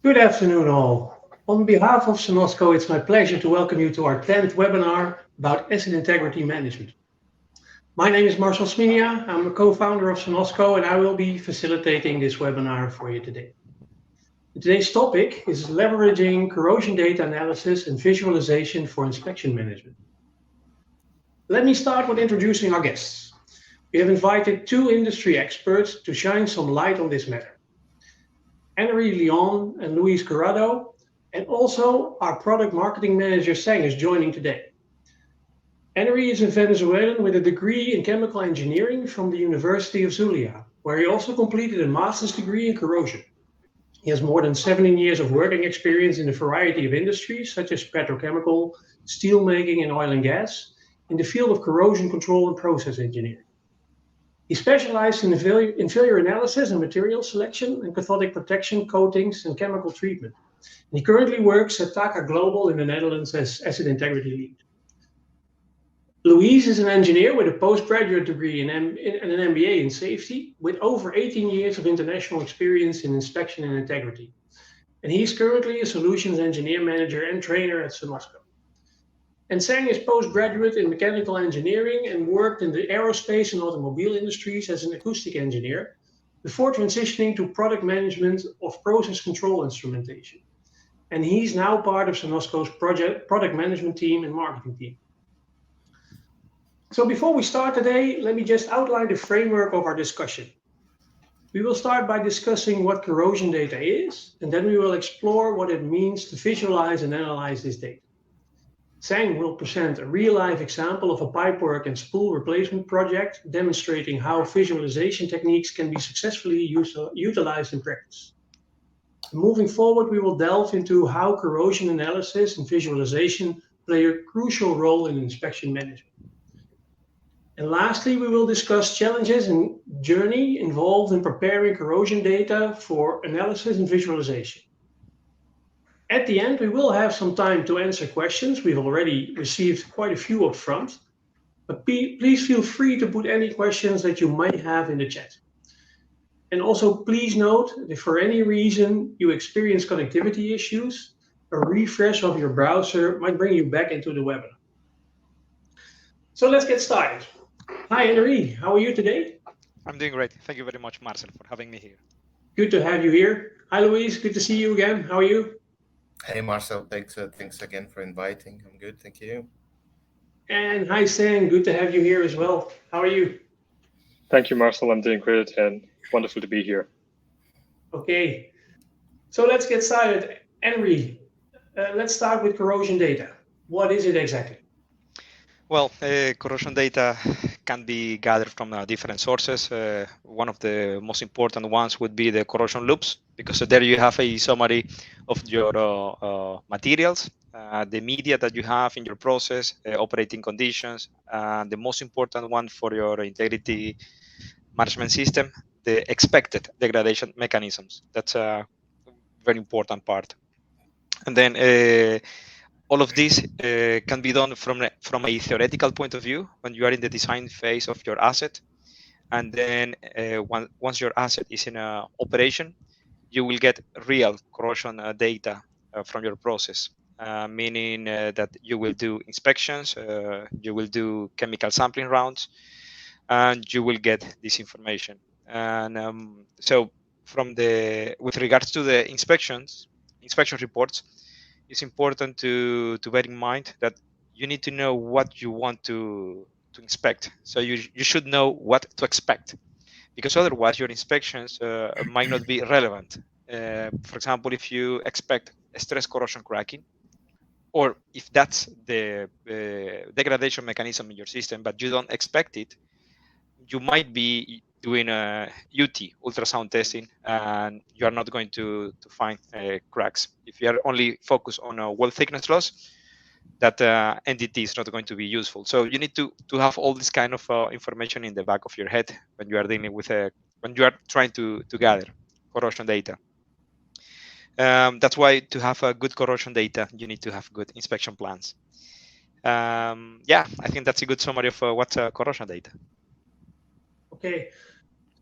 Good afternoon, all. On behalf of Cenosco, it's my pleasure to welcome you to our 10th webinar about asset integrity management. My name is Marcel Sminia. I'm a co-founder of Cenosco, and I will be facilitating this webinar for you today. Today's topic is leveraging corrosion data analysis and visualization for inspection management. Let me start with introducing our guests. We have invited two industry experts to shine some light on this matter. Ennery Leon and Luis Corrado, and also our product marketing manager Sang is joining today. Ennery is a Venezuelan with a degree in chemical engineering from the University of Zulia, where he also completed a master's degree in corrosion. He has more than 17 years of working experience in a variety of industries, such as petrochemical, steel making, and oil and gas, in the field of corrosion control and process engineering. He specialized in failure analysis and material selection and cathodic protection, coatings, and chemical treatment. And he currently works at Taqa Global in the Netherlands as asset integrity lead. Luis is an engineer with a postgraduate degree and an MBA in safety, with over 18 years of international experience in inspection and integrity. And he is currently a solutions engineer manager and trainer at Cenosco. And Sang is postgraduate in mechanical engineering and worked in the aerospace and automobile industries as an acoustic engineer before transitioning to product management of process control instrumentation. And he's now part of Cenosco's product management team and marketing team. So before we start today, let me just outline the framework of our discussion. We will start by discussing what corrosion data is, and then we will explore what it means to visualize and analyze this data. Sang will present a real-life example of a pipework and spool replacement project, demonstrating how visualization techniques can be successfully utilized in practice. Moving forward, we will delve into how corrosion analysis and visualization play a crucial role in inspection management. And lastly, we will discuss challenges and journey involved in preparing corrosion data for analysis and visualization. At the end, we will have some time to answer questions. We've already received quite a few up front, but please feel free to put any questions that you might have in the chat. And also, please note that if for any reason you experience connectivity issues, a refresh of your browser might bring you back into the webinar. So let's get started. Hi, Ennery. How are you today? I'm doing great. Thank you very much, Marcel, for having me here. Good to have you here. Hi, Luis. Good to see you again. How are you? Hey, Marcel. Thanks again for inviting. I'm good. Thank you. And hi, Sang. Good to have you here as well. How are you? Thank you, Marcel. I'm doing great and wonderful to be here. Okay. So let's get started. Ennery, let's start with corrosion data. What is it exactly? Well, corrosion data can be gathered from different sources. One of the most important ones would be the corrosion loops, because there you have a summary of your materials, the media that you have in your process, operating conditions, and the most important one for your integrity management system, the expected degradation mechanisms. That's a very important part. And then all of this can be done from a theoretical point of view when you are in the design phase of your asset. And then once your asset is in operation, you will get real corrosion data from your process, meaning that you will do inspections, you will do chemical sampling rounds, and you will get this information. And so with regards to the inspection reports, it's important to bear in mind that you need to know what you want to inspect. So you should know what to expect, because otherwise your inspections might not be relevant. For example, if you expect stress corrosion cracking, or if that's the degradation mechanism in your system, but you don't expect it, you might be doing a UT, ultrasound testing, and you are not going to find cracks. If you are only focused on a wall thickness loss, that NDT is not going to be useful. So you need to have all this kind of information in the back of your head when you are dealing with when you are trying to gather corrosion data. That's why to have a good corrosion data, you need to have good inspection plans. Yeah, I think that's a good summary of what's corrosion data. Okay,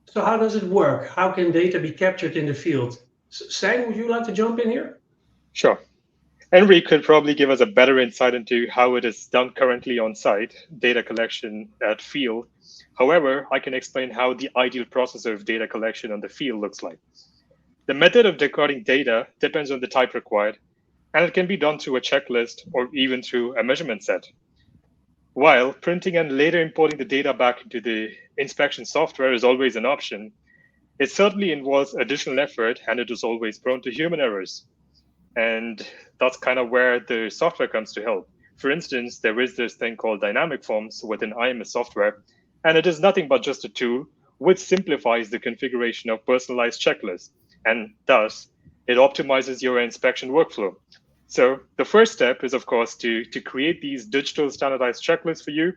so how does it work? How can data be captured in the field? Sang, would you like to jump in here? Sure. Ennery could probably give us a better insight into how it is done currently on site, data collection at field. However, I can explain how the ideal process of data collection on the field looks like. The method of decoding data depends on the type required, and it can be done through a checklist or even through a measurement set. While printing and later importing the data back into the inspection software is always an option, it certainly involves additional effort and it is always prone to human errors. And that's kind of where the software comes to help. For instance, there is this thing called dynamic forms within IMS software, and it is nothing but just a tool which simplifies the configuration of personalized checklists. And thus, it optimizes your inspection workflow. So the first step is, of course, to create these digital standardized checklists for your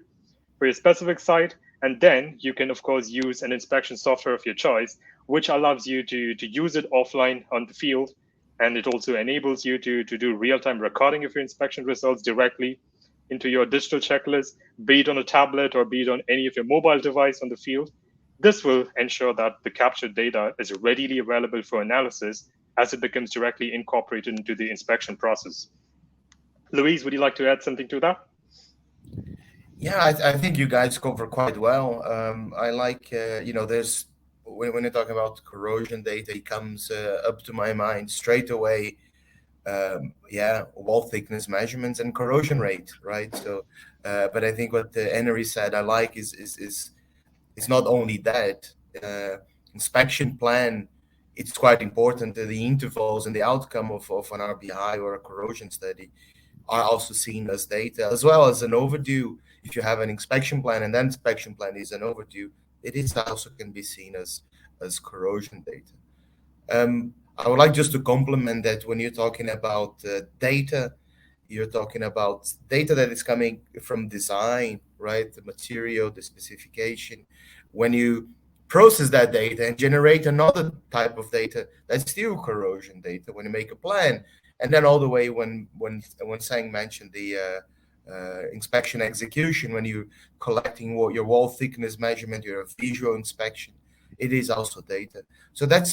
specific site. And then you can, of course, use an inspection software of your choice, which allows you to use it offline on the field. And it also enables you to do real-time recording of your inspection results directly into your digital checklist, be it on a tablet or be it on any of your mobile device on the field. This will ensure that the captured data is readily available for analysis as it becomes directly incorporated into the inspection process. Louise, would you like to add something to that? Yeah, I think you guys cover quite well. I like, there's, when you're talking about corrosion data, it comes up to my mind straight away. Wall thickness measurements and corrosion rate, right? So, but I think what Ennery said I like is not only that. Inspection plan, it's quite important that the intervals and the outcome of an RBI or a corrosion study are also seen as data, as well as an overdue. If you have an inspection plan and that inspection plan is an overdue, it is also can be seen as corrosion data. I would like just to complement that when you're talking about data, you're talking about data that is coming from design, right? The material, the specification. When you process that data and generate another type of data, that's still corrosion data when you make a plan. And then all the way when Sang mentioned the inspection execution, when you're collecting your wall thickness measurement, your visual inspection, it is also data. So that's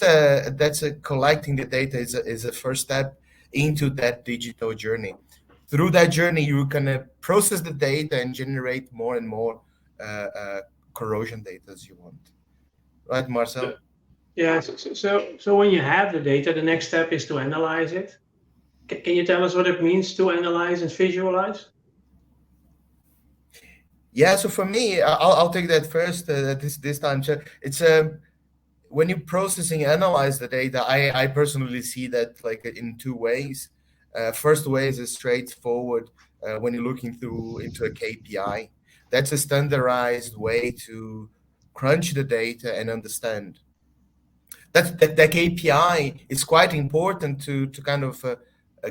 collecting the data is a first step into that digital journey. Through that journey, you can process the data and generate more and more corrosion data as you want. Right, Marcel? Yeah. So when you have the data, the next step is to analyze it. Can you tell us what it means to analyze and visualize? Yeah, so for me, I'll take that first this time. So it's when you're processing and analyze the data, I personally see that like in two ways. First way is a straightforward when you're looking into a KPI. That's a standardized way to crunch the data and understand. That KPI is quite important to kind of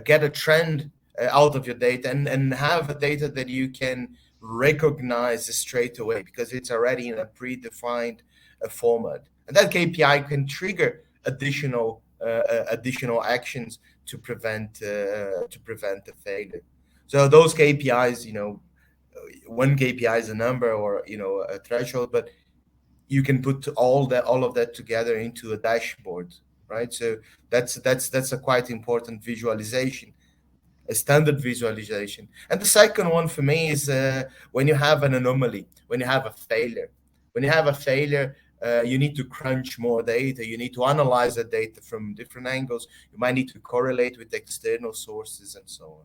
get a trend out of your data and have a data that you can recognize straight away because it's already in a predefined format. And that KPI can trigger additional actions to prevent a failure. So those KPIs, one KPI is a number or a threshold, but you can put all of that together into a dashboard, right? So that's a quite important visualization, a standard visualization. And the second one for me is when you have an anomaly, when you have a failure. When you have a failure, you need to crunch more data. You need to analyze the data from different angles. You might need to correlate with external sources and so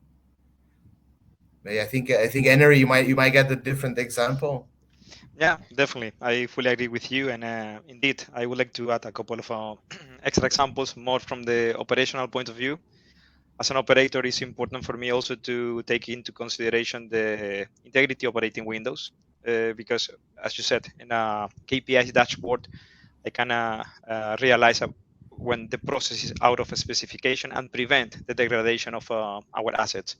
on. I think Ennery, you might get a different example. Yeah, definitely. I fully agree with you. And indeed, I would like to add a couple of extra examples more from the operational point of view. As an operator, it's important for me also to take into consideration the integrity operating windows, because as you said, in a KPI dashboard, I can realize when the process is out of a specification and prevent the degradation of our assets.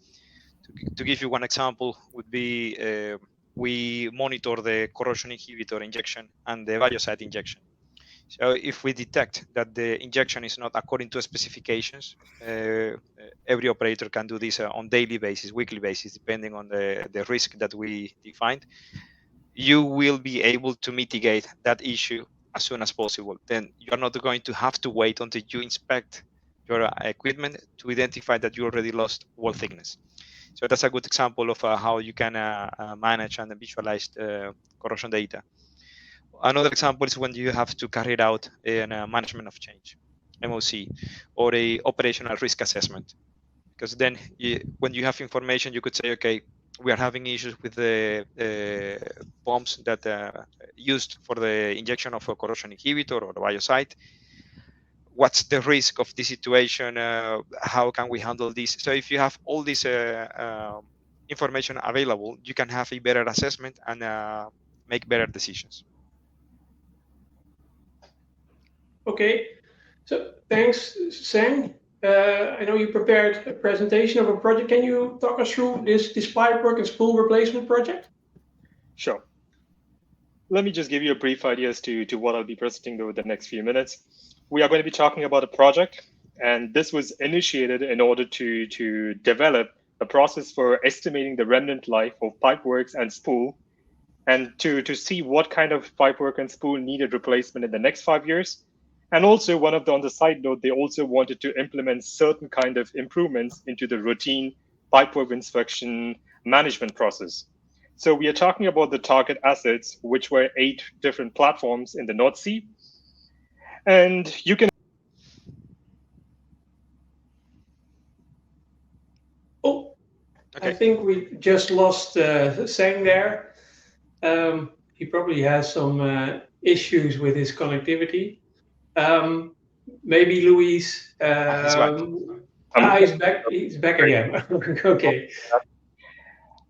To give you one example would be we monitor the corrosion inhibitor injection and the biocide injection. So if we detect that the injection is not according to specifications, every operator can do this on daily basis, weekly basis, depending on the risk that we defined. You will be able to mitigate that issue as soon as possible. Then you're not going to have to wait until you inspect your equipment to identify that you already lost wall thickness. So that's a good example of how you can manage and visualize corrosion data. Another example is when you have to carry out a management of change, M.Sc, or a operational risk assessment. Because then when you have information, you could say, okay, we are having issues with the pumps that used for the injection of a corrosion inhibitor or biocide. What's the risk of this situation? How can we handle this? So if you have all this information available, you can have a better assessment and make better decisions. Okay, so thanks, Sang. I know you prepared a presentation of a project. Can you talk us through this pipework and spool replacement project? Sure. Let me just give you a brief idea as to what I'll be presenting over the next few minutes. We are going to be talking about a project, and this was initiated in order to develop a process for estimating the remnant life of pipeworks and spool, and to see what kind of pipework and spool needed replacement in the next 5 years. And also on the side note, they also wanted to implement certain kind of improvements into the routine pipework inspection management process. So we are talking about the target assets, which were 8 different platforms in the North Sea. And you can... Oh, okay. I think we just lost Sang there. He probably has some issues with his connectivity. Maybe Luis. He's back. He's back again. Okay.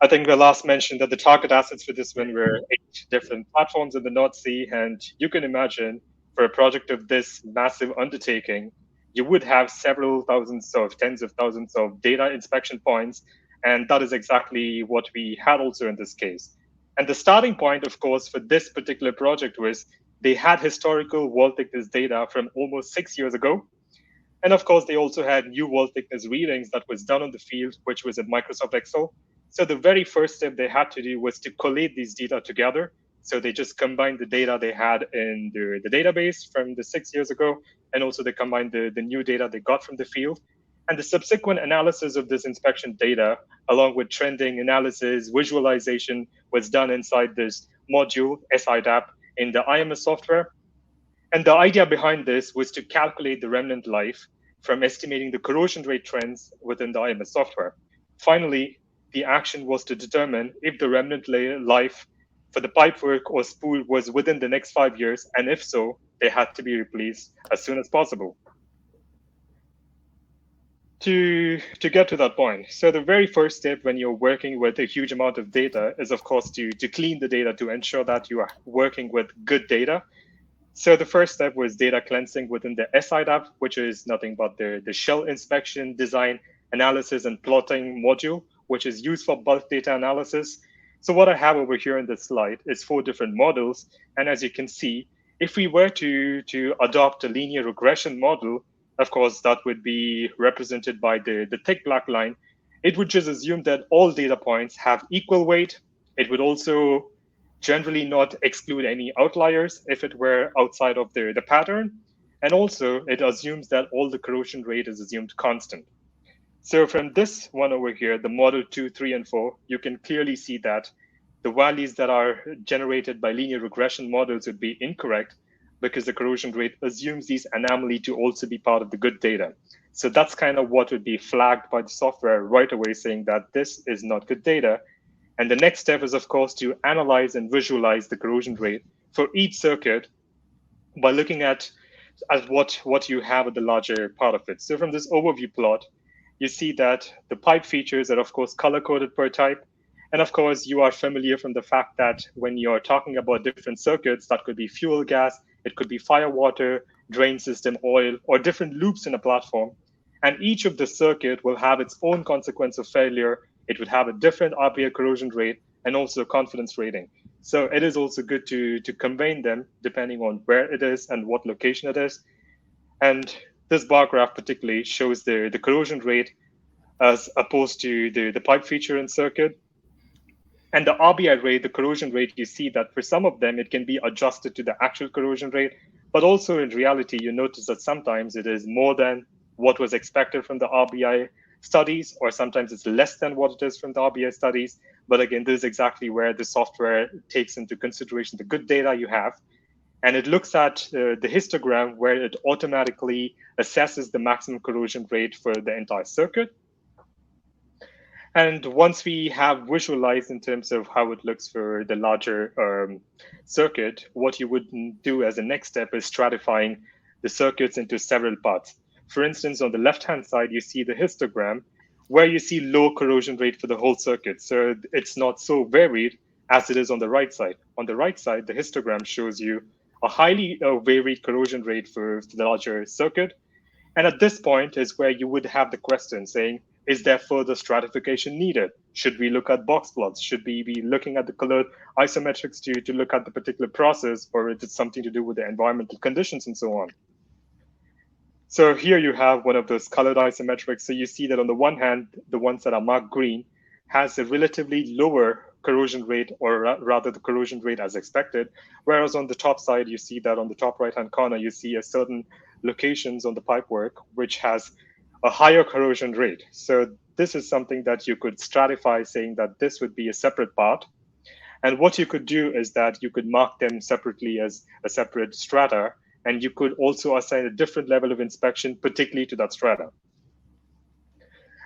I think the last mentioned that the target assets for this one were 8 different platforms in the North Sea. And you can imagine for a project of this massive undertaking, you would have several thousands of tens of thousands of data inspection points. And that is exactly what we had also in this case. And the starting point, of course, for this particular project was they had historical wall thickness data from almost 6 years ago. And of course, they also had new wall thickness readings that was done on the field, which was in Microsoft Excel. So the very first step they had to do was to collate these data together. So they just combined the data they had in the database from the 6 years ago, and also they combined the new data they got from the field. And the subsequent analysis of this inspection data, along with trending analysis, visualization, was done inside this module, SIDAP, in the IMS software. And the idea behind this was to calculate the remnant life from estimating the corrosion rate trends within the IMS software. Finally, the action was to determine if the remnant life for the pipework or spool was within the next 5 years, and if so, they had to be replaced as soon as possible. To get to that point, so the very first step when you're working with a huge amount of data is, of course, to clean the data to ensure that you are working with good data. So the first step was data cleansing within the SIDAP, which is nothing but the shell inspection, design, analysis, and plotting module, which is used for bulk data analysis. So what I have over here in this slide is 4 different models. And as you can see, if we were to adopt a linear regression model, of course, that would be represented by the thick black line. It would just assume that all data points have equal weight. It would also generally not exclude any outliers if it were outside of the pattern. And also, it assumes that all the corrosion rate is assumed constant. So from this one over here, the model 2, 3, and 4, you can clearly see that the values that are generated by linear regression models would be incorrect, because the corrosion rate assumes these anomalies to also be part of the good data. So that's kind of what would be flagged by the software right away, saying that this is not good data. And the next step is, of course, to analyze and visualize the corrosion rate for each circuit by looking at what you have at the larger part of it. So from this overview plot, you see that the pipe features are, of course, color-coded per type. And of course, you are familiar from the fact that when you're talking about different circuits, that could be fuel gas, it could be fire water, drain system, oil, or different loops in a platform. And each of the circuit will have its own consequence of failure. It would have a different RPA corrosion rate and also confidence rating. So it is also good to combine them depending on where it is and what location it is. And this bar graph particularly shows the corrosion rate as opposed to the pipe feature and circuit. And the RBI rate, the corrosion rate, you see that for some of them, it can be adjusted to the actual corrosion rate. But also in reality, you notice that sometimes it is more than what was expected from the RBI studies, or sometimes it's less than what it is from the RBI studies. But again, this is exactly where the software takes into consideration the good data you have. And it looks at the histogram where it automatically assesses the maximum corrosion rate for the entire circuit. And once we have visualized in terms of how it looks for the larger circuit, what you would do as a next step is stratifying the circuits into several parts. For instance, on the left-hand side, you see the histogram where you see low corrosion rate for the whole circuit. So it's not so varied as it is on the right side. On the right side, the histogram shows you a highly varied corrosion rate for the larger circuit. And at this point is where you would have the question saying, is there further stratification needed? Should we look at box plots? Should we be looking at the colored isometrics to look at the particular process, or is it something to do with the environmental conditions and so on? So here you have one of those colored isometrics. So you see that on the one hand, the ones that are marked green has a relatively lower corrosion rate, or rather the corrosion rate as expected. Whereas on the top side, you see that on the top right-hand corner, you see a certain locations on the pipework, which has a higher corrosion rate. So this is something that you could stratify, saying that this would be a separate part. And what you could do is that you could mark them separately as a separate strata, and you could also assign a different level of inspection, particularly to that strata.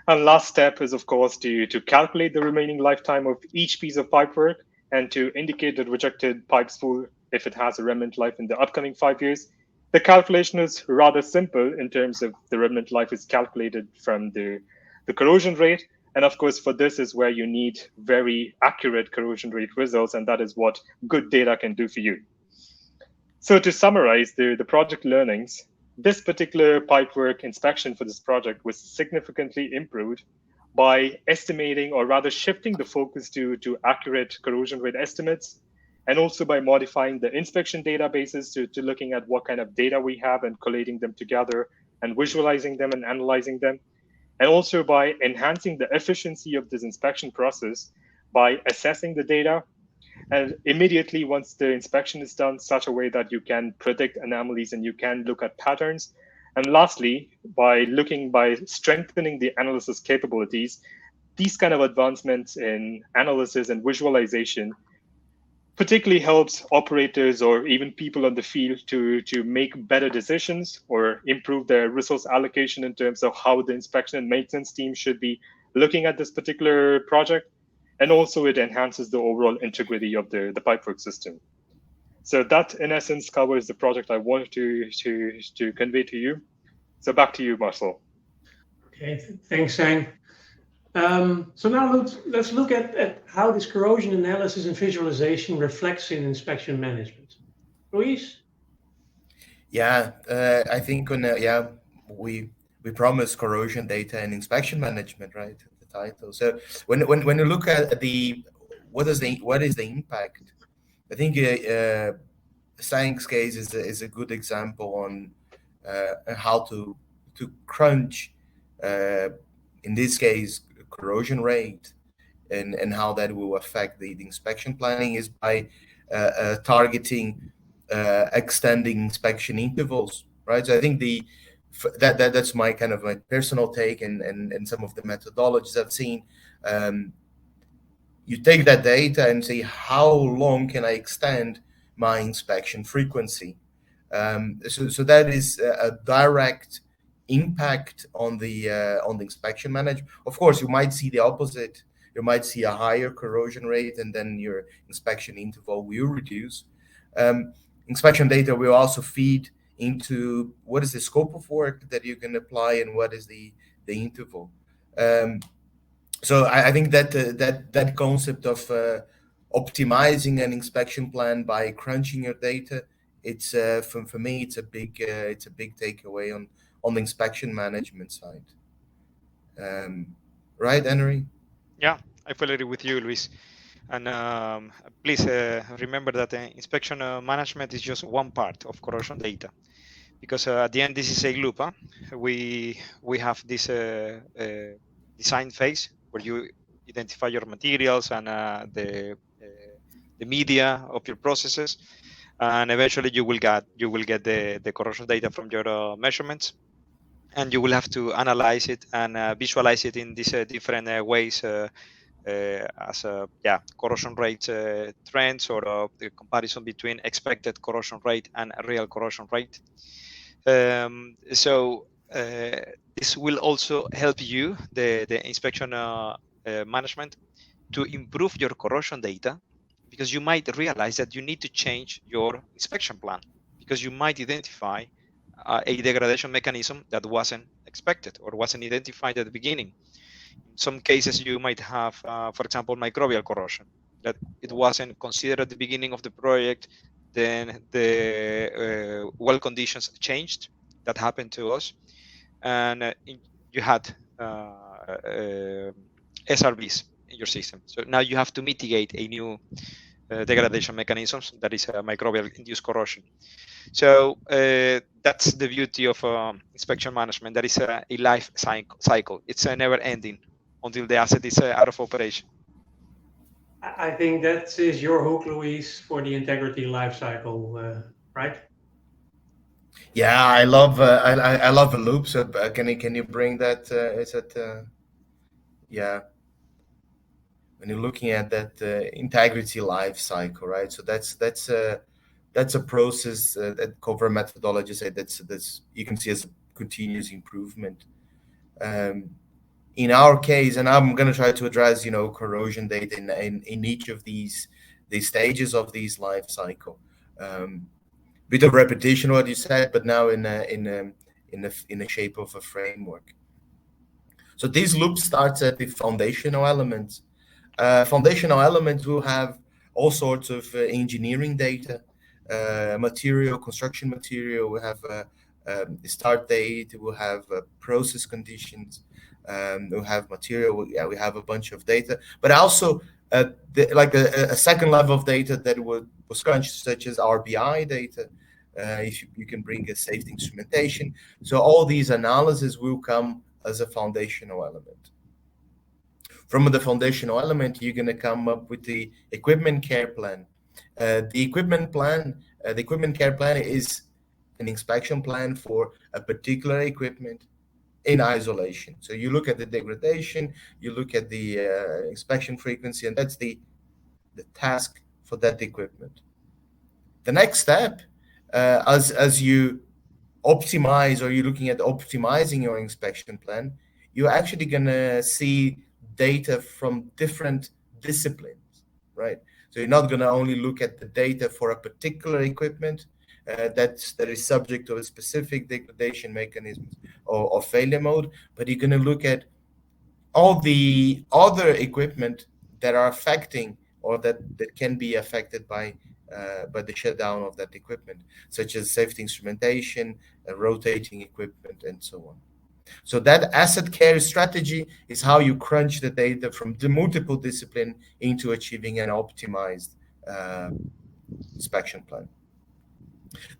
And last step is, of course, to calculate the remaining lifetime of each piece of pipework and to indicate the rejected pipe spool if it has a remnant life in the upcoming 5 years. The calculation is rather simple in terms of the remnant life is calculated from the corrosion rate. And of course, for this is where you need very accurate corrosion rate results, and that is what good data can do for you. So to summarize the project learnings, this particular pipework inspection for this project was significantly improved by estimating, or rather shifting the focus to accurate corrosion rate estimates, and also by modifying the inspection databases to looking at what kind of data we have and collating them together and visualizing them and analyzing them. And also by enhancing the efficiency of this inspection process by assessing the data, and immediately once the inspection is done, such a way that you can predict anomalies and you can look at patterns. And lastly, by strengthening the analysis capabilities, these kind of advancements in analysis and visualization particularly helps operators or even people on the field to make better decisions or improve their resource allocation in terms of how the inspection and maintenance team should be looking at this particular project. And also it enhances the overall integrity of the pipework system. So that in essence covers the project I wanted to convey to you. So back to you, Marcel. Okay, thanks, Sang. So now let's look at how this corrosion analysis and visualization reflects in inspection management. Luis? Yeah, I think we promise corrosion data and inspection management, right? The title. So when you look at what is the impact, I think Sang's case is a good example on how to crunch, in this case, corrosion rate, and how that will affect the inspection planning is by targeting extending inspection intervals, right? So I think that's my kind of my personal take and some of the methodologies I've seen. You take that data and say, how long can I extend my inspection frequency? So that is a direct impact on the inspection management. Of course, you might see the opposite. You might see a higher corrosion rate, and then your inspection interval will reduce. Inspection data will also feed into what is the scope of work that you can apply and what is the interval. So I think that concept of optimizing an inspection plan by crunching your data, it's for me it's a big takeaway on the inspection management side. Right, Ennery? Yeah, I fully agree with you, Luis. And please remember that inspection management is just one part of corrosion data, because at the end this is a loop. We have this design phase where you identify your materials and the media of your processes, and eventually you will get the corrosion data from your measurements. and you will have to analyze it and visualize it in these different ways, as corrosion rate trends, or the comparison between expected corrosion rate and real corrosion rate. So this will also help you, the inspection management, to improve your corrosion data, because you might realize that you need to change your inspection plan, because you might identify a degradation mechanism that wasn't expected or wasn't identified at the beginning. In some cases, you might have, for example, microbial corrosion that it wasn't considered at the beginning of the project. Then the well conditions changed. That happened to us, and you had SRVs in your system. So now you have to mitigate a new degradation mechanisms, that is microbial induced corrosion. So that's the beauty of inspection management. That is a life cycle. It's never ending until the asset is out of operation. I think that is your hook, Luis, for the integrity life cycle, right? Yeah, I love I love the loop. So can you bring that? Is it yeah? When you're looking at that integrity life cycle, right? So that's a process that cover methodology say that's you can see as a continuous improvement. In our case, and I'm going to try to address corrosion data in each of these stages of these life cycle. Bit of repetition what you said, but now in a shape of a framework. So these loops starts at the foundational elements. Foundational elements will have all sorts of engineering data, material, construction material. We have start date. We'll have process conditions. We'll have material. Yeah, we have a bunch of data, but also like a second level of data that was crunched, such as RBI data. If you can bring a safety instrumentation. So all these analyses will come as a foundational element. From the foundational element, you're going to come up with the equipment care plan. The equipment care plan is an inspection plan for a particular equipment in isolation. So you look at the degradation, you look at the inspection frequency, and that's the task for that equipment. The next step, as you optimize, or you're looking at optimizing your inspection plan, you're actually going to see data from different disciplines, right? So you're not going to only look at the data for a particular equipment that is subject to a specific degradation mechanism or failure mode, but you're going to look at all the other equipment that are affecting, or that can be affected by the shutdown of that equipment, such as safety instrumentation, rotating equipment, and so on. So that asset care strategy is how you crunch the data from the multiple discipline into achieving an optimized inspection plan.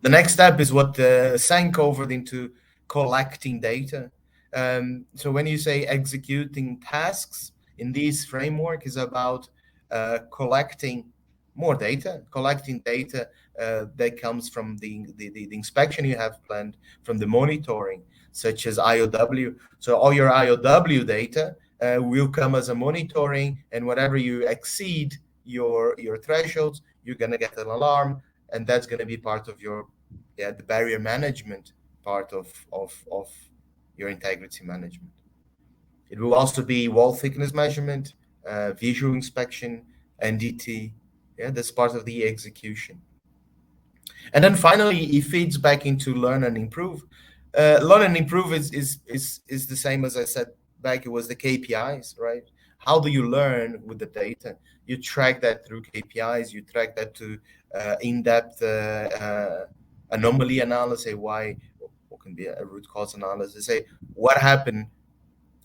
The next step is what Sang covered into collecting data. So when you say executing tasks in this framework is about collecting more data, that comes from the inspection you have planned, from the monitoring, such as IOW. So all your IOW data will come as a monitoring, and whatever you exceed your thresholds, you're going to get an alarm, and that's going to be part of your the barrier management part of your integrity management. It will also be wall thickness measurement, visual inspection, NDT. Yeah, that's part of the execution. And then finally, it feeds back into learn and improve. Learn and improve is the same as I said back. It was the KPIs, right? How do you learn with the data? You track that through KPIs. You track that to in-depth anomaly analysis. What can be a root cause analysis? Say what happened.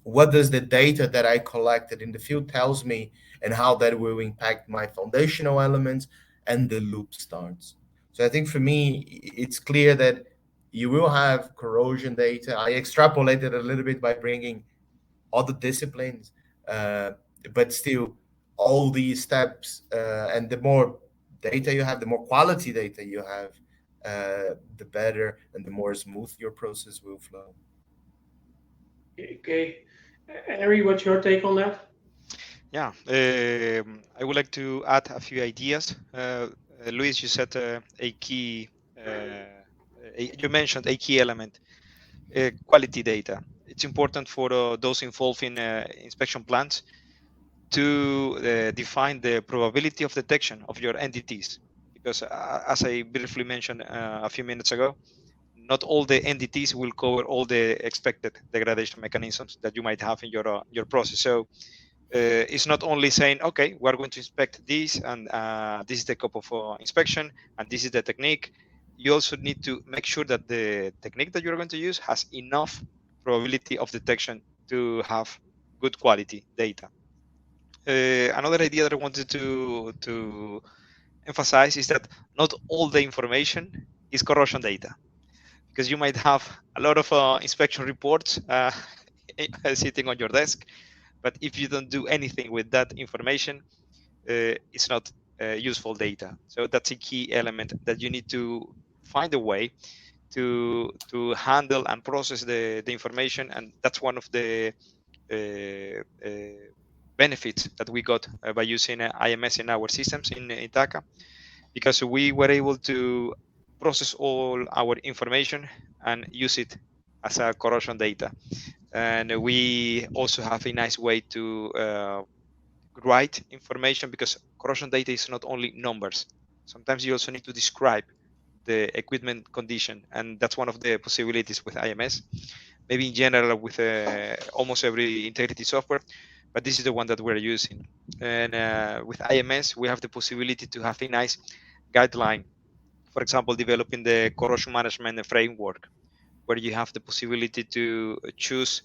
What does the data that I collected in the field tells me, and how that will impact my foundational elements, and the loop starts. So I think for me, it's clear that you will have corrosion data. I extrapolated a little bit by bringing other disciplines, but still all these steps, and the more data you have, the more quality data you have, the better and the more smooth your process will flow. Okay. Ennery, what's your take on that? Yeah, I would like to add a few ideas. Luis, you said a key. You mentioned a key element, quality data. It's important for those involved in inspection plans to define the probability of detection of your entities, because as I briefly mentioned a few minutes ago, not all the entities will cover all the expected degradation mechanisms that you might have in your process. So it's not only saying, okay, we're going to inspect this, and this is the scope of inspection, and this is the technique. You also need to make sure that the technique that you're going to use has enough probability of detection to have good quality data. Another idea that I wanted to emphasize is that not all the information is corrosion data, because you might have a lot of inspection reports sitting on your desk, but if you don't do anything with that information, it's not useful data. So that's a key element that you need to find a way to handle and process the information, and that's one of the benefits that we got by using IMS in our systems in Taqa, because we were able to process all our information and use it as a corrosion data. And we also have a nice way to write information, because corrosion data is not only numbers. Sometimes you also need to describe the equipment condition, and that's one of the possibilities with IMS. Maybe in general with almost every integrity software, but this is the one that we're using. And with IMS, we have the possibility to have a nice guideline. For example, developing the corrosion management framework, where you have the possibility to choose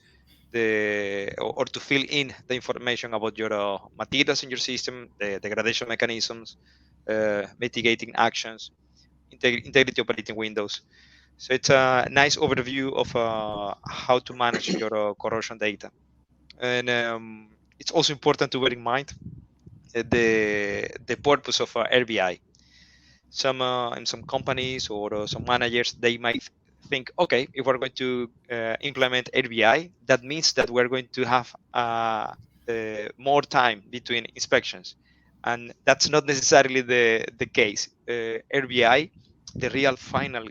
or to fill in the information about your materials in your system, the degradation mechanisms, mitigating actions, integrity operating windows. So it's a nice overview of how to manage your corrosion data. And it's also important to bear in mind the purpose of RBI. In some companies or some managers, they might think, okay, if we're going to implement RBI, that means that we're going to have more time between inspections, and that's not necessarily the case. RBI, the real final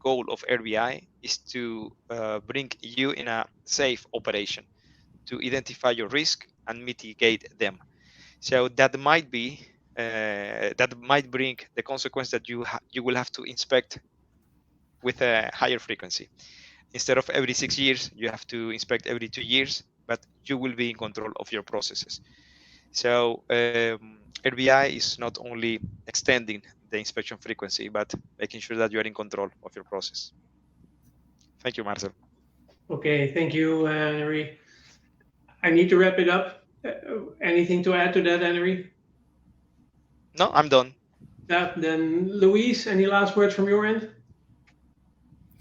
goal of RBI is to bring you in a safe operation, to identify your risk and mitigate them. So that might be that might bring the consequence that you will have to inspect with a higher frequency. Instead of every 6 years, you have to inspect every 2 years, but you will be in control of your processes. So RBI is not only extending the inspection frequency, but making sure that you are in control of your process. Thank you, Marcel. Okay, thank you, Ennery. I need to wrap it up. Anything to add to that, Ennery? No, I'm done. Yeah, then Luis, any last words from your end?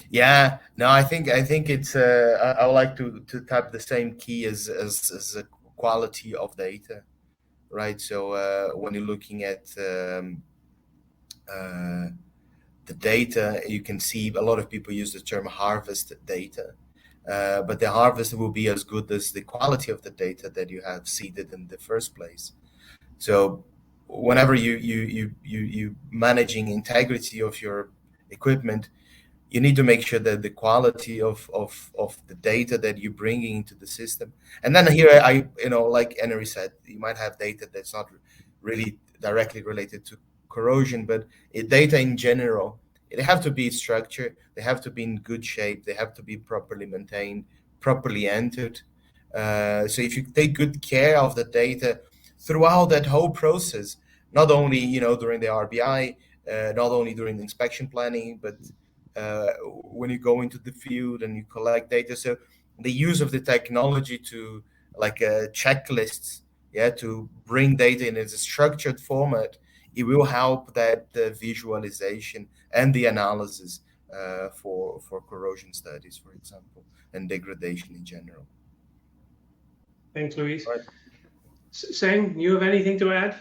Yeah, no, I think it's. I would like to tap the same key as the quality of data, right? So when you're looking at the data, you can see a lot of people use the term harvest data, but the harvest will be as good as the quality of the data that you have seeded in the first place. So whenever you managing integrity of your equipment, you need to make sure that the quality of the data that you're bringing into the system. And then here, like Ennery said, you might have data that's not really directly related to corrosion, but data in general, they have to be structured, they have to be in good shape, they have to be properly maintained, properly entered. So if you take good care of the data throughout that whole process, not only during the RBI, not only during the inspection planning, but when you go into the field and you collect data. So the use of the technology to like checklists, to bring data in a structured format, it will help that the visualization and the analysis for corrosion studies, for example, and degradation in general. Thanks, Luis. Right. Sang, you have anything to add?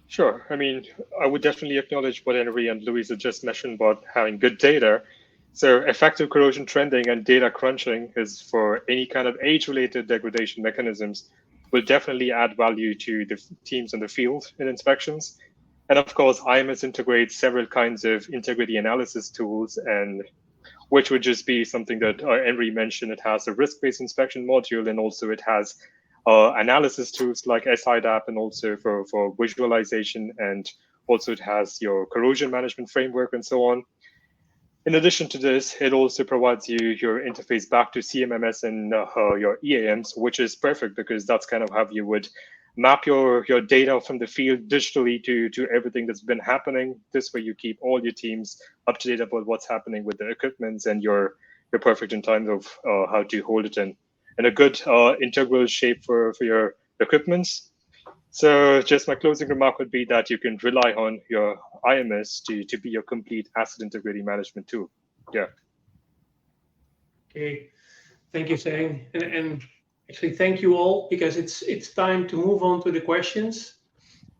Sure. I mean, I would definitely acknowledge what Ennery and Luis had just mentioned about having good data. So effective corrosion trending and data crunching is for any kind of age-related degradation mechanisms will definitely add value to the teams in the field in inspections. And of course, IMS integrates several kinds of integrity analysis tools, and which would just be something that Ennery mentioned. It has a risk-based inspection module, and also it has analysis tools like SIDAP, and also for visualization, and also it has your corrosion management framework and so on. In addition to this, it also provides you your interface back to CMMS and your EAMs, which is perfect because that's kind of how you would map your data from the field digitally to everything that's been happening. This way you keep all your teams up to date about what's happening with the equipments, and you're perfect in terms of how to hold it in a good integral shape for your equipments. So just my closing remark would be that you can rely on your IMS to be your complete asset integrity management tool. Yeah. Okay, thank you, Sang. And actually, thank you all, because it's time to move on to the questions.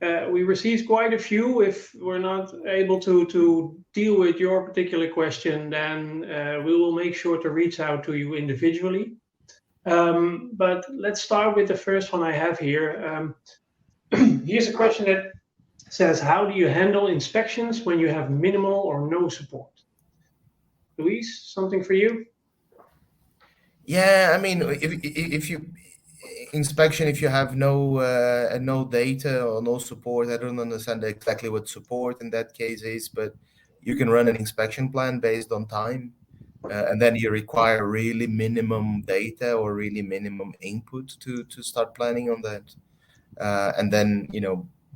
We received quite a few. If we're not able to deal with your particular question, then we will make sure to reach out to you individually. But let's start with the first one I have here. Here's a question that says, how do you handle inspections when you have minimal or no support? Luis, something for you? Yeah, I mean, if you inspection, if you have no data or no support, I don't understand exactly what support in that case is, but you can run an inspection plan based on time, and then you require really minimum data or really minimum input to start planning on that, and then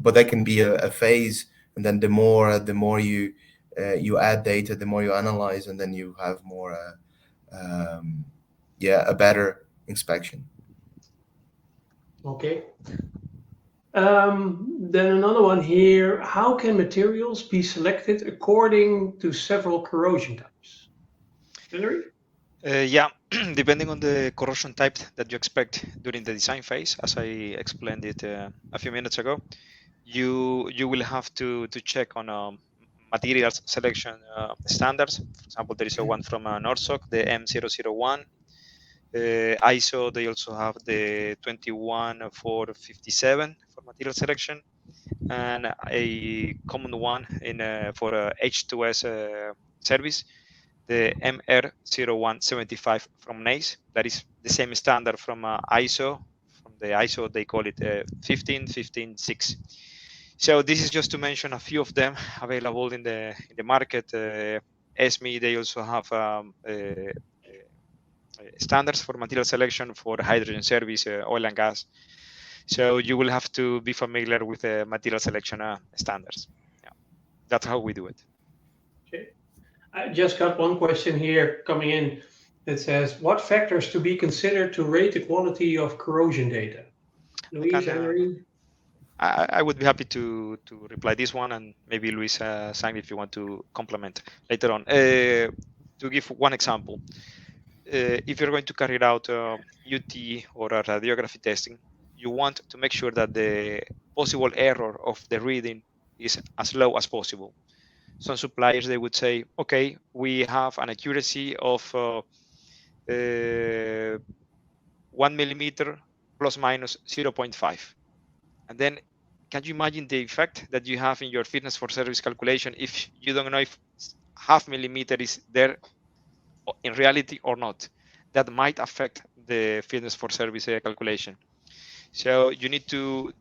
but that can be a phase, and then the more you add data, the more you analyze, and then you have more a better inspection. Okay. Then another one here. How can materials be selected according to several corrosion types? Ennery? Yeah, depending on the corrosion type that you expect during the design phase, as I explained it a few minutes ago, you will have to check on materials selection standards. For example, there is a one from NORSOC, the M001. ISO, they also have the 21457 for material selection, and a common one for H2S service, the MR0175 from NACE. That is the same standard from ISO. From the ISO, they call it 15156. So this is just to mention a few of them available in the market. ESME, they also have standards for material selection for hydrogen service, oil and gas. So you will have to be familiar with the material selection standards. Yeah, that's how we do it. Okay. I just got one question here coming in that says, what factors to be considered to rate the quality of corrosion data? Luis, Ennery? I would be happy to reply this one, and maybe Luis, Sang, if you want to complement later on. To give one example, if you're going to carry out UT or a radiography testing, you want to make sure that the possible error of the reading is as low as possible. Some suppliers, they would say, okay, we have an accuracy of 1 millimeter plus minus 0.5. And then can you imagine the effect that you have in your fitness for service calculation if you don't know if half millimeter is there in reality or not? That might affect the fitness for service calculation. So you need to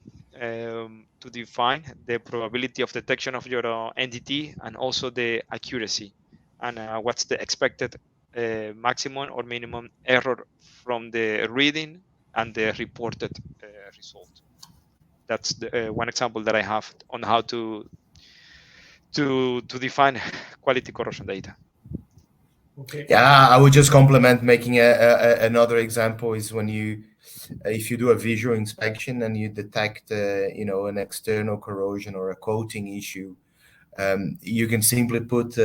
define the probability of detection of your entity, and also the accuracy, and what's the expected maximum or minimum error from the reading and the reported result. That's the one example that I have on how to define quality corrosion data. Okay. Yeah, I would just complement making another example is when if you do a visual inspection and you detect an external corrosion or a coating issue, you can simply put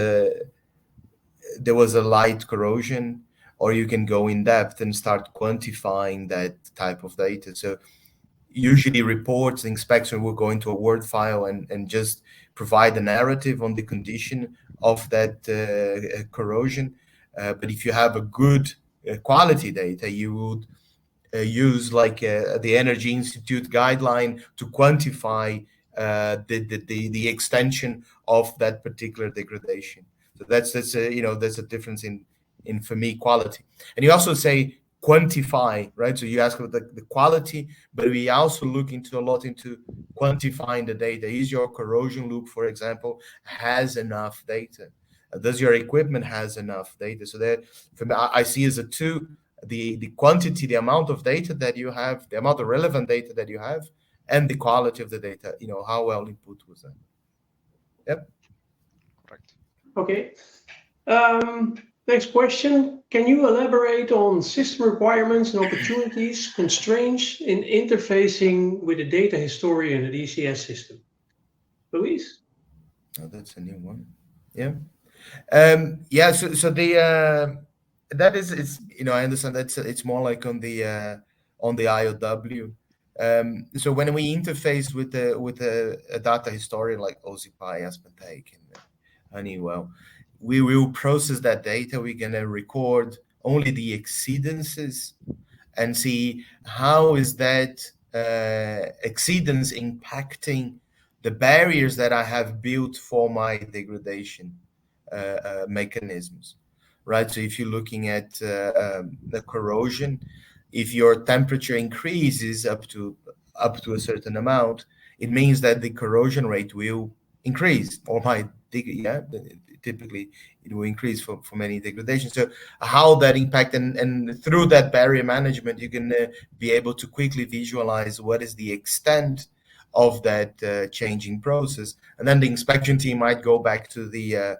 there was a light corrosion, or you can go in depth and start quantifying that type of data. So usually reports, the inspection will go into a Word file and just provide a narrative on the condition of that corrosion. But if you have a good quality data, you would use like the Energy Institute guideline to quantify the extension of that particular degradation. So that's there's a difference in for me quality. And you also say quantify, right? So you ask about the quality, but we also look into a lot into quantifying the data. Is your corrosion loop, for example, has enough data? Does your equipment has enough data? So that for me, I see as a two, the quantity, the amount of data that you have, the amount of relevant data that you have, and the quality of the data, how well input was that. Yep. Correct. Okay. Next question. Can you elaborate on system requirements and opportunities, constraints in interfacing with the data historian and the DCS system? Luis? Oh, that's a new one. Yeah. Yeah. So the that is I understand that's it's more like on the IOW. So when we interface with a data historian like OZPI, AspenTech, and Honeywell, we will process that data. We're gonna record only the exceedances and see how is that exceedance impacting the barriers that I have built for my degradation mechanisms, right? So if you're looking at the corrosion, if your temperature increases up to a certain amount, it means that the corrosion rate will increase, or typically it will increase for many degradations. So how that impact and through that barrier management, you can be able to quickly visualize what is the extent of that changing process, and then the inspection team might go back to the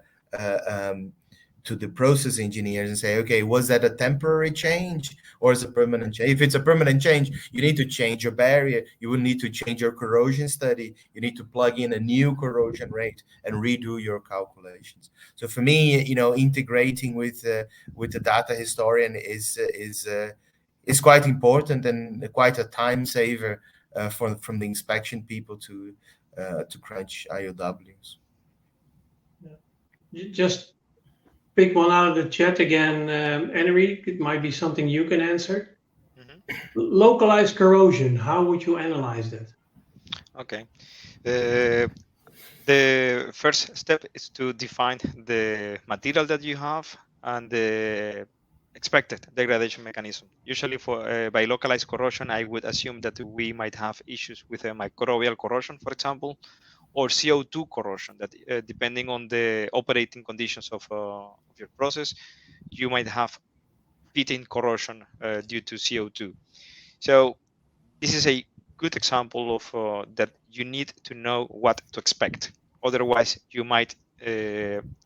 process engineers and say, okay, was that a temporary change or is it a permanent change? If it's a permanent change, you need to change your barrier. You will need to change your corrosion study. You need to plug in a new corrosion rate and redo your calculations. So for me, integrating with the data historian is quite important and quite a time saver from the inspection people to crunch IOWs. Yeah. Just pick one out of the chat again, Ennery. It might be something you can answer. Mm-hmm. Localized corrosion, how would you analyze that? Okay. The first step is to define the material that you have and the expected degradation mechanism. Usually by localized corrosion, I would assume that we might have issues with microbial corrosion, for example, or CO2 corrosion, that depending on the operating conditions of your process, you might have pitting corrosion due to CO2. So this is a good example of that you need to know what to expect. Otherwise, you might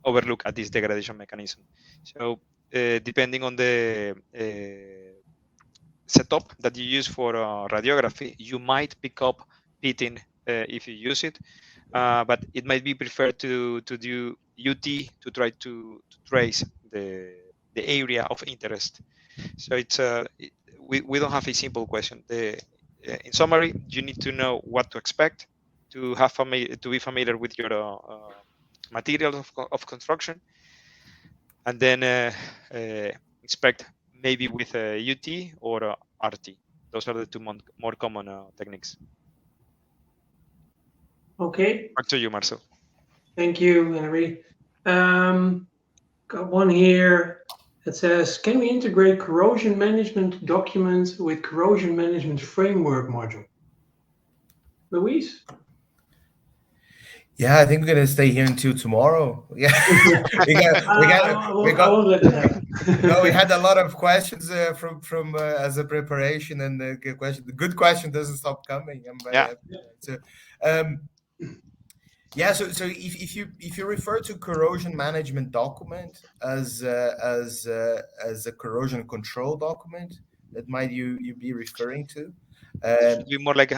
overlook at this degradation mechanism. So depending on the setup that you use for radiography, you might pick up pitting if you use it, but it might be preferred to do UT to try to trace the area of interest. So it's we don't have a simple question. In summary, you need to know what to expect, to be familiar with your materials of construction, and then inspect maybe with a UT or a RT. Those are the two more common techniques. Okay. Back to you, Marcel. Thank you, Henry. Got one here that says, can we integrate corrosion management document with corrosion management framework module? Luis? Yeah, I think we're gonna stay here until tomorrow. Yeah, we had a lot of questions from as a preparation, and the good question doesn't stop coming. I'm very happy. So, yeah, so if you refer to corrosion management document as a corrosion control document, that might you be referring to. It should be more like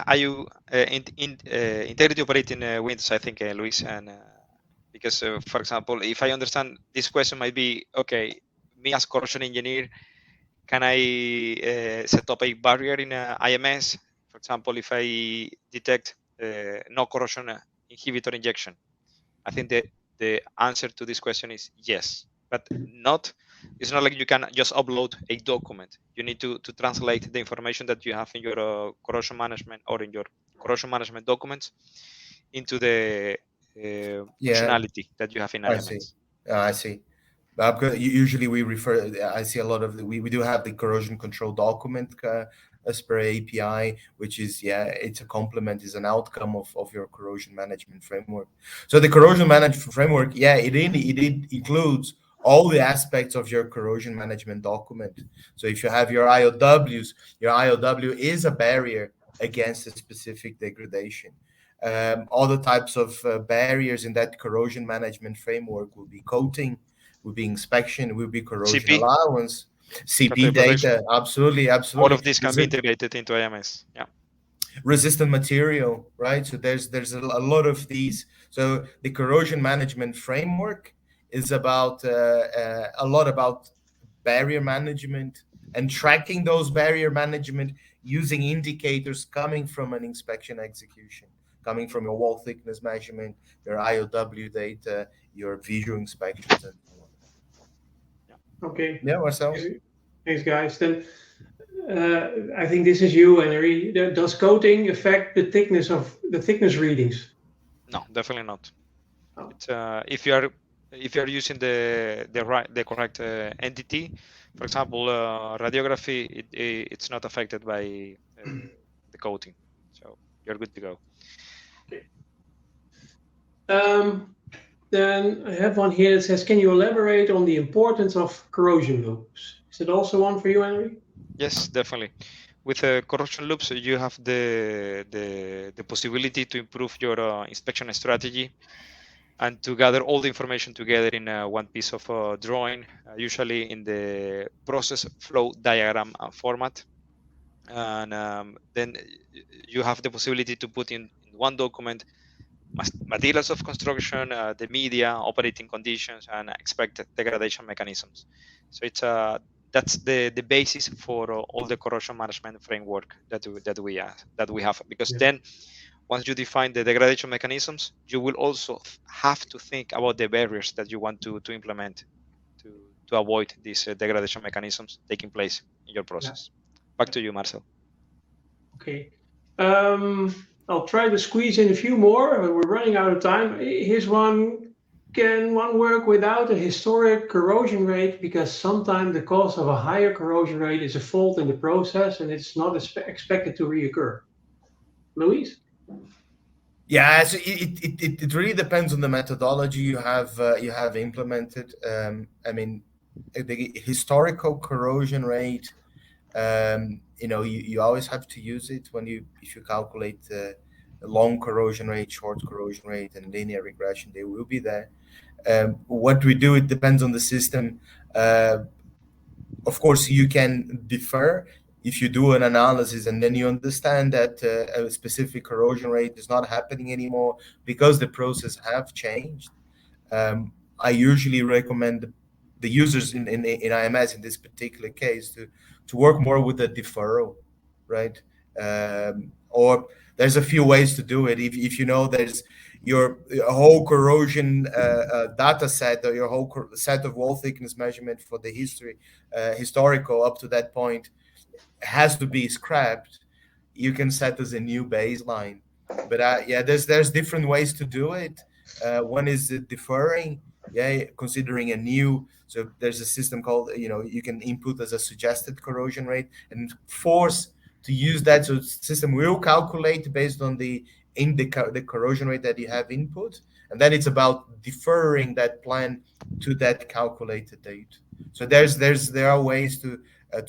integrity operating windows, I think, Luis, and because for example, if I understand, this question might be, okay, me as corrosion engineer, can I set up a barrier in IMS? For example, if I detect no corrosion inhibitor injection, I think that the answer to this question is yes, but it's not like you can just upload a document. You need to translate the information that you have in your corrosion management or in your corrosion management documents into the functionality that you have in IMS. I see. Usually we refer, I see a lot of, we do have the corrosion control document as per API, which is, it's a complement, is an outcome of your corrosion management framework. So the corrosion management framework, it includes all the aspects of your corrosion management document. So if you have your IOWs, your IOW is a barrier against a specific degradation. Other types of barriers in that corrosion management framework will be coating, will be inspection, will be corrosion CP. allowance, CP data, absolutely. All of this can be integrated into IMS. Yeah. Resistant material, right? So there's a lot of these. So the corrosion management framework is about a lot about barrier management and tracking those barrier management using indicators coming from an inspection execution, coming from your wall thickness measurement, your IOW data, your visual inspections, and so on. Okay. Yeah, Marcel. Thanks, guys. Then I think this is you, Ennery. Does coating affect the thickness readings? No, definitely not. Oh. It's, if you are using the correct entity, for example, radiography, it's not affected by the coating, so you're good to go. Okay. Then I have one here that says, can you elaborate on the importance of corrosion loops? Is it also one for you, Ennery? Yes, definitely. With corrosion loops, you have the possibility to improve your inspection strategy and to gather all the information together in one piece of drawing, usually in the process flow diagram format. And then you have the possibility to put in one document materials of construction, the media, operating conditions, and expected degradation mechanisms. So it's that's the basis for all the corrosion management framework that we have. Because then, once you define the degradation mechanisms, you will also have to think about the barriers that you want to implement to avoid these degradation mechanisms taking place in your process. Back to you, Marcel. Okay. I'll try to squeeze in a few more. We're running out of time. Here's one. Can one work without a historic corrosion rate? Because sometimes the cause of a higher corrosion rate is a fault in the process and it's not expected to reoccur. Luis? Yeah, so it really depends on the methodology you have implemented. I mean, the historical corrosion rate, you always have to use it if you calculate a long corrosion rate, short corrosion rate, and linear regression. They will be there. What we do, it depends on the system. Of course, you can defer if you do an analysis and then you understand that a specific corrosion rate is not happening anymore because the process have changed. I usually recommend the users in IMS in this particular case to work more with the deferral, right? Or there's a few ways to do it. If you know there's your whole corrosion data set or your whole set of wall thickness measurement for the historical up to that point has to be scrapped, you can set as a new baseline. But there's different ways to do it. One is deferring, considering a new. So there's a system called, you can input as a suggested corrosion rate and force to use that. So the system will calculate based on the corrosion rate that you have input, and then it's about deferring that plan to that calculated date. So there are ways to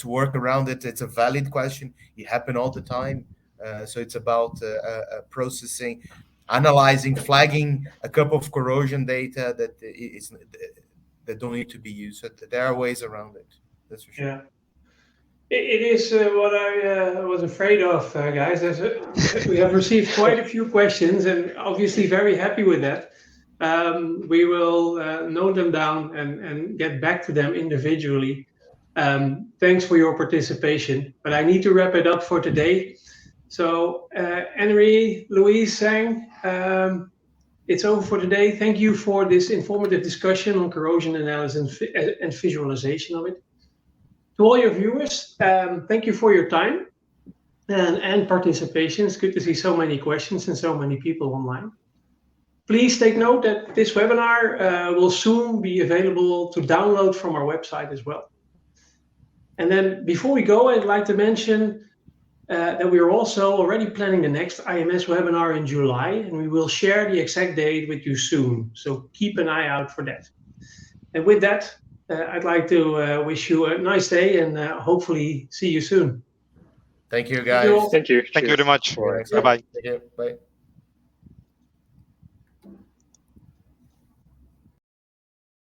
work around it. It's a valid question. It happens all the time. So it's about processing, analyzing, flagging a couple of corrosion data that don't need to be used. So there are ways around it. That's for sure. Yeah. It is what I was afraid of, guys. We have received quite a few questions and obviously very happy with that. We will note them down and get back to them individually. Thanks for your participation, but I need to wrap it up for today. So, Ennery, Luis, Sang, it's over for today. Thank you for this informative discussion on corrosion analysis and visualization of it. To all your viewers, thank you for your time and participation. It's good to see so many questions and so many people online. Please take note that this webinar will soon be available to download from our website as well. And then before we go, I'd like to mention that we are also already planning the next IMS webinar in July, and we will share the exact date with you soon. So keep an eye out for that. And with that, I'd like to wish you a nice day and hopefully see you soon. Thank you, guys. Thank you. Thank you very much. Bye. Bye-bye. Bye.